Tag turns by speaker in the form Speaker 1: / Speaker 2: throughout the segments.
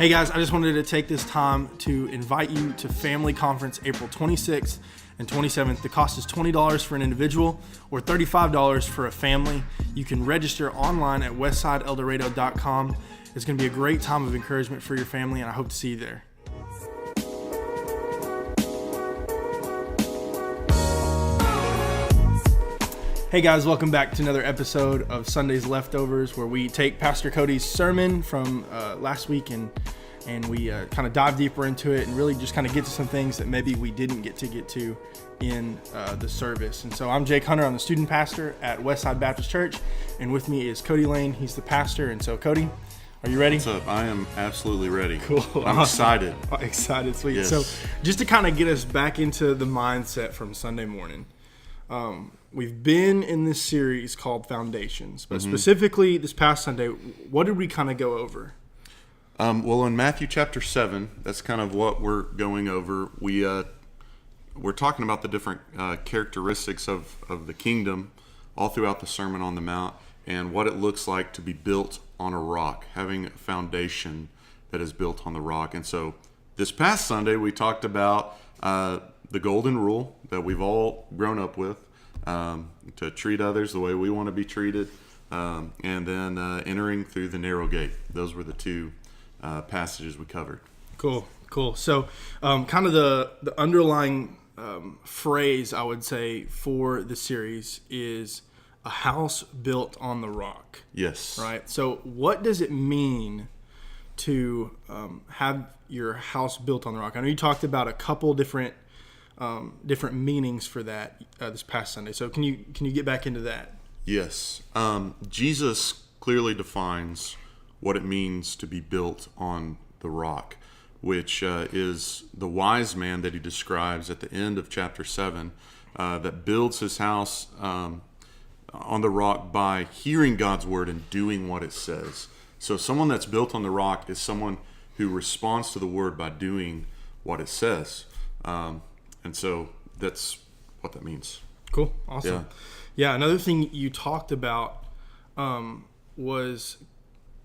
Speaker 1: Hey guys, I just wanted to take this time to invite you to Family Conference April 26th and 27th. The cost is $20 for an individual or $35 for a family. You can register online at westsideeldorado.com. It's going to be a great time of encouragement for your family, and I hope to see you there. Hey guys, welcome back to another episode of Sunday's Leftovers, where we take Pastor Cody's sermon from last week and we kind of dive deeper into it and really just kind of get to some things that maybe we didn't get to in the service. And so I'm Jake Hunter. I'm the student pastor at Westside Baptist Church, and with me is Cody Lane. He's the pastor. And so Cody, are you ready?
Speaker 2: What's up? I am absolutely ready.
Speaker 1: Cool.
Speaker 2: I'm excited.
Speaker 1: Excited, sweet.
Speaker 2: Yes.
Speaker 1: So just to kind of get us back into the mindset from Sunday morning, we've been in this series called Foundations, but specifically this past Sunday, what did we kind of go over?
Speaker 2: Well, in Matthew chapter 7, that's kind of what we're going over. We're talking about the different characteristics of the kingdom all throughout the Sermon on the Mount and what it looks like to be built on a rock, having a foundation that is built on the rock. And so this past Sunday, we talked about the golden rule that we've all grown up with, to treat others the way we want to be treated, and then entering through the narrow gate. Those were the two passages we covered. Cool.
Speaker 1: So kind of the underlying phrase, I would say, for the series is a house built on the rock.
Speaker 2: Yes.
Speaker 1: Right? So what does it mean to have your house built on the rock? I know you talked about a couple different meanings for that this past Sunday. So can you get back into that?
Speaker 2: Yes. Jesus clearly defines what it means to be built on the rock, which is the wise man that he describes at the end of chapter 7, that builds his house on the rock by hearing God's word and doing what it says. So someone that's built on the rock is someone who responds to the word by doing what it says. And so that's what that means.
Speaker 1: Cool. Awesome. Yeah. Another thing you talked about was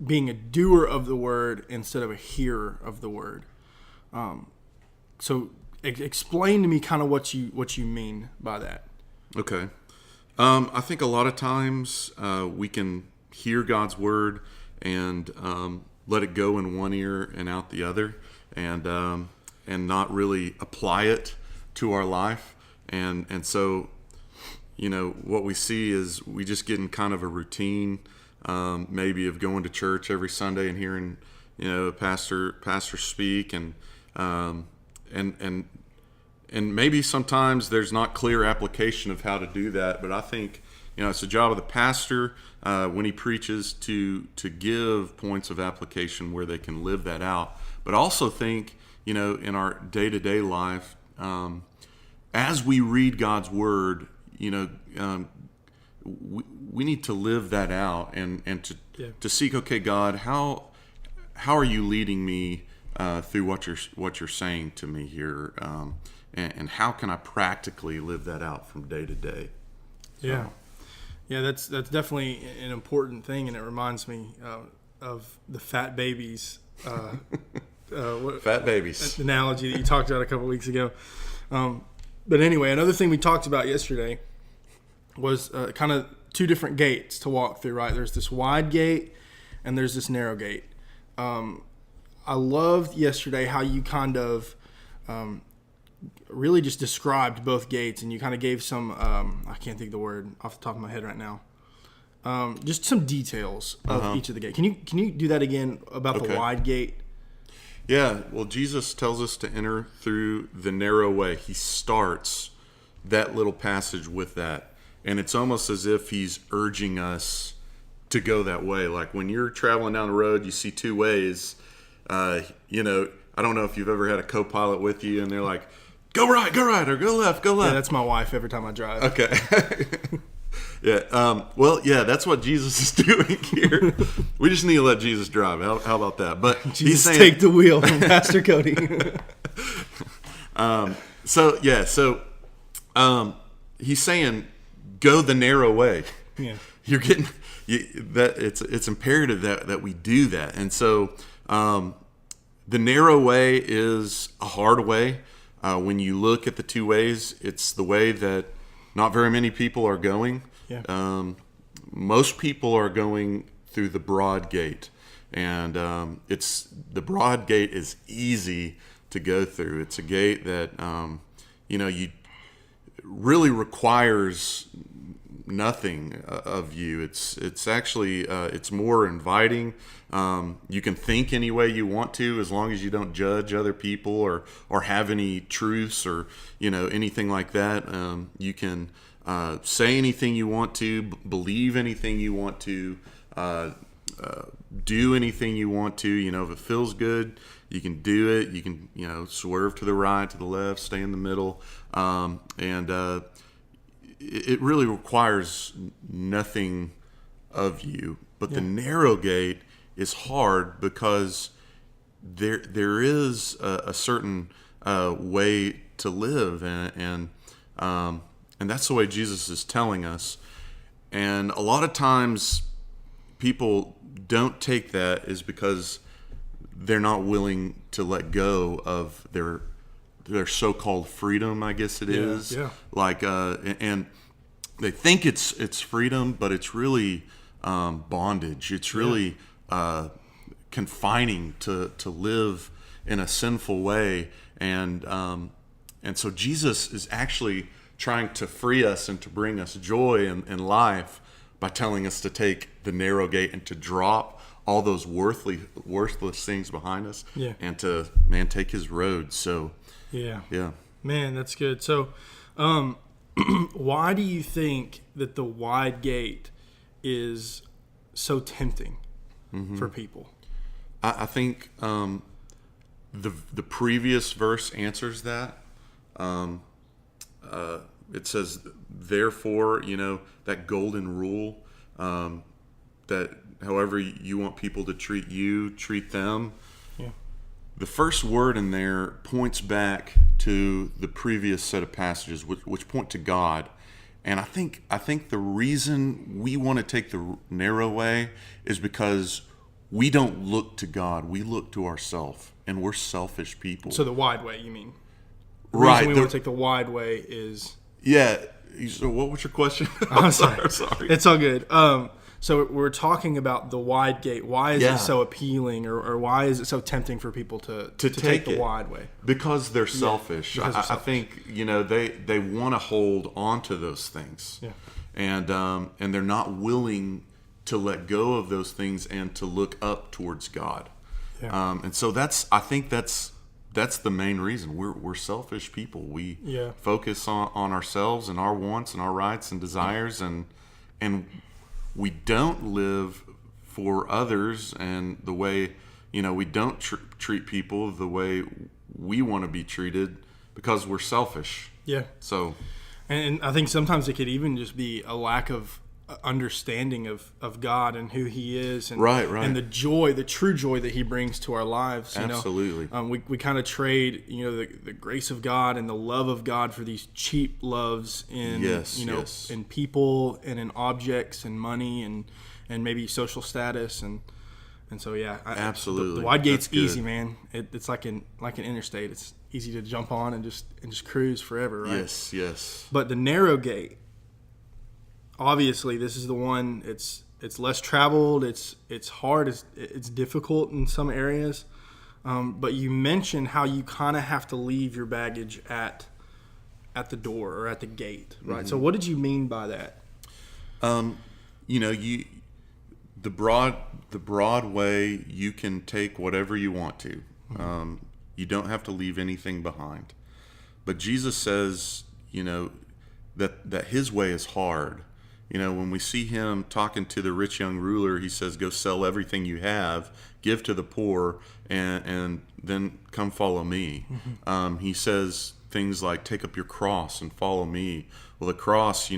Speaker 1: being a doer of the word instead of a hearer of the word. So explain to me kind of what you mean by that.
Speaker 2: Okay. I think a lot of times we can hear God's word and let it go in one ear and out the other, and not really apply it to our life. And so, what we see is we just get in kind of a routine, maybe of going to church every Sunday and hearing, a pastor speak, and maybe sometimes there's not clear application of how to do that. But I think, it's the job of the pastor when he preaches to give points of application where they can live that out. But I also think, in our day-to-day life, as we read God's word, we need to live that out and to seek, okay, God, how are you leading me through what you're saying to me here, and how can I practically live that out from day to day? So.
Speaker 1: Yeah, that's definitely an important thing, and it reminds me of the fat babies.
Speaker 2: Fat babies
Speaker 1: analogy that you talked about a couple weeks ago. But anyway, another thing we talked about yesterday was kind of two different gates to walk through, right? There's this wide gate and there's this narrow gate. I loved yesterday how you kind of really just described both gates, and you kind of gave some, I can't think of the word off the top of my head right now, just some details of each of the gates. Can you do that again about the wide gate?
Speaker 2: Yeah, well, Jesus tells us to enter through the narrow way. He starts that little passage with that. And it's almost as if he's urging us to go that way. Like when you're traveling down the road, you see two ways. I don't know if you've ever had a co-pilot with you and they're like, go right, or go left.
Speaker 1: Yeah, that's my wife every time I drive.
Speaker 2: Okay. Yeah. That's what Jesus is doing here. We just need to let Jesus drive. How about that? But
Speaker 1: Jesus,
Speaker 2: he's saying,
Speaker 1: take the wheel from Pastor Cody.
Speaker 2: He's saying, go the narrow way.
Speaker 1: Yeah.
Speaker 2: You're getting that. It's imperative that we do that. And so The narrow way is a hard way. When you look at the two ways, it's the way that not very many people are going.
Speaker 1: Yeah.
Speaker 2: Most people are going through the broad gate, and it's the broad gate is easy to go through. It's a gate that you really requires nothing of you. It's actually it's more inviting. You can think any way you want to, as long as you don't judge other people or have any truths or anything like that. You can say anything you want to, believe anything you want to, do anything you want to. If it feels good, you can do it. You can swerve to the right, to the left, stay in the middle, and it really requires nothing of you. But the narrow gate is hard because there is a certain way to live, and that's the way Jesus is telling us. And a lot of times people don't take that is because they're not willing to let go of their so-called freedom, I guess it is.
Speaker 1: Yeah.
Speaker 2: Like, and they think it's freedom, but it's really bondage. It's really confining to live in a sinful way, and so Jesus is actually trying to free us and to bring us joy in life by telling us to take the narrow gate and to drop all those worthless things behind us, and to take His road. So yeah,
Speaker 1: man, that's good. So why do you think that the wide gate is so tempting for people?
Speaker 2: I think the previous verse answers that. It says, therefore, that golden rule, that however you want people to treat you, treat them.
Speaker 1: Yeah.
Speaker 2: The first word in there points back to the previous set of passages, which point to God. And I think the reason we want to take the narrow way is because we don't look to God. We look to ourselves, and we're selfish people.
Speaker 1: So the wide way, you mean? The
Speaker 2: Right.
Speaker 1: reason we want to take the wide way is...
Speaker 2: Yeah. So what was your question?
Speaker 1: I'm sorry. It's all good. So we're talking about the wide gate. Why is it so appealing, or why is it so tempting for people to take the wide way?
Speaker 2: Because they're selfish.
Speaker 1: Because they're selfish.
Speaker 2: I think they want to hold on to those things, and they're not willing to let go of those things and to look up towards God. And so I think that's the main reason. We're selfish people. We focus on ourselves and our wants and our rights and desires, and we don't live for others and the way, we don't treat people the way we want to be treated because we're selfish. Yeah. So,
Speaker 1: and I think sometimes it could even just be a lack of understanding of God and who He is, and and the true joy that He brings to our lives.
Speaker 2: Absolutely.
Speaker 1: We kind of trade the grace of God and the love of God for these cheap loves in in people and in objects and money and maybe social status and so
Speaker 2: absolutely.
Speaker 1: The wide gate's easy, man. It's like an interstate. It's easy to jump on and just cruise forever, right?
Speaker 2: Yes.
Speaker 1: But the narrow gate, obviously, this is the one. It's less traveled. It's hard. It's difficult in some areas. But you mentioned how you kind of have to leave your baggage at the door or at the gate, right? Mm-hmm. So what did you mean by that?
Speaker 2: The broad way, you can take whatever you want to. You don't have to leave anything behind. But Jesus says, that His way is hard. When we see Him talking to the rich young ruler, He says, go sell everything you have, give to the poor, and then come follow me. Mm-hmm. He says things like, take up your cross and follow me. Well, the cross,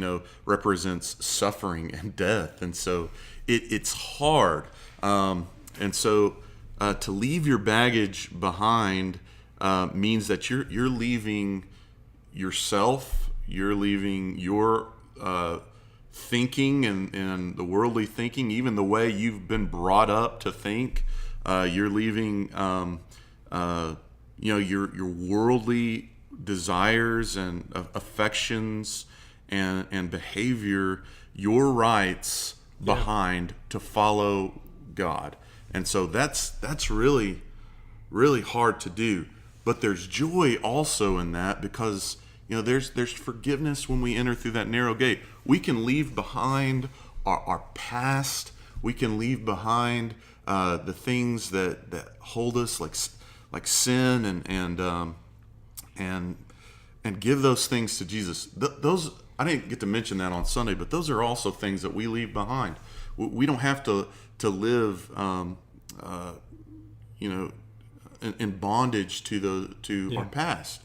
Speaker 2: represents suffering and death. And so it's hard. And so to leave your baggage behind means that you're leaving yourself, you're leaving your thinking and the worldly thinking, even the way you've been brought up to think. You're leaving your worldly desires and affections and behavior, your rights behind to follow God. And so that's really, really hard to do. But there's joy also in that, because there's forgiveness when we enter through that narrow gate. We can leave behind our past. We can leave behind the things that hold us, like sin, and give those things to Jesus. Those, I didn't get to mention that on Sunday, but those are also things that we leave behind. We don't have to live, in bondage to our past.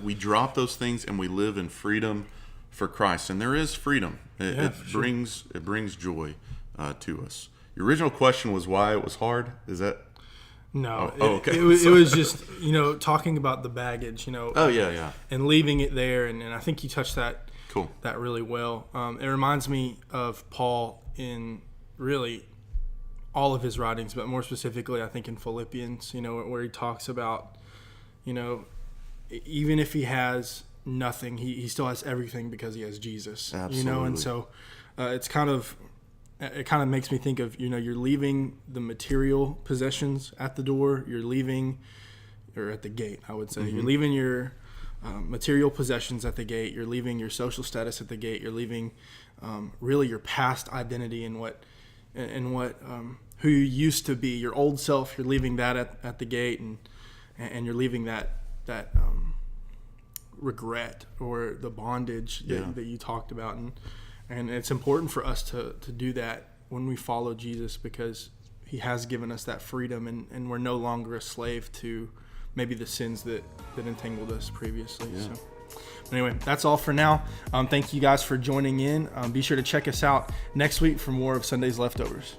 Speaker 2: We drop those things and we live in freedom for Christ, and there is freedom. It brings joy to us. Your original question was why it was hard. Is that?
Speaker 1: No.
Speaker 2: Okay.
Speaker 1: It was just talking about the baggage.
Speaker 2: Oh yeah.
Speaker 1: And leaving it there, and I think you touched that.
Speaker 2: Cool.
Speaker 1: That really well. It reminds me of Paul in really all of his writings, but more specifically, I think in Philippians, where he talks about, even if he has nothing, he still has everything because he has Jesus.
Speaker 2: Absolutely.
Speaker 1: And so it kind of makes me think of, you're leaving the material possessions at the door. You're leaving, or at the gate, I would say. Mm-hmm. You're leaving your material possessions at the gate. You're leaving your social status at the gate. You're leaving really your past identity and who you used to be, your old self. You're leaving that at the gate, and you're leaving that regret or the bondage that you talked about, and it's important for us to do that when we follow Jesus, because he has given us that freedom, and we're no longer a slave to maybe the sins that entangled us previously.
Speaker 2: Yeah.
Speaker 1: So anyway, that's all for now. Thank you guys for joining in. Be sure to check us out next week for more of Sunday's Leftovers.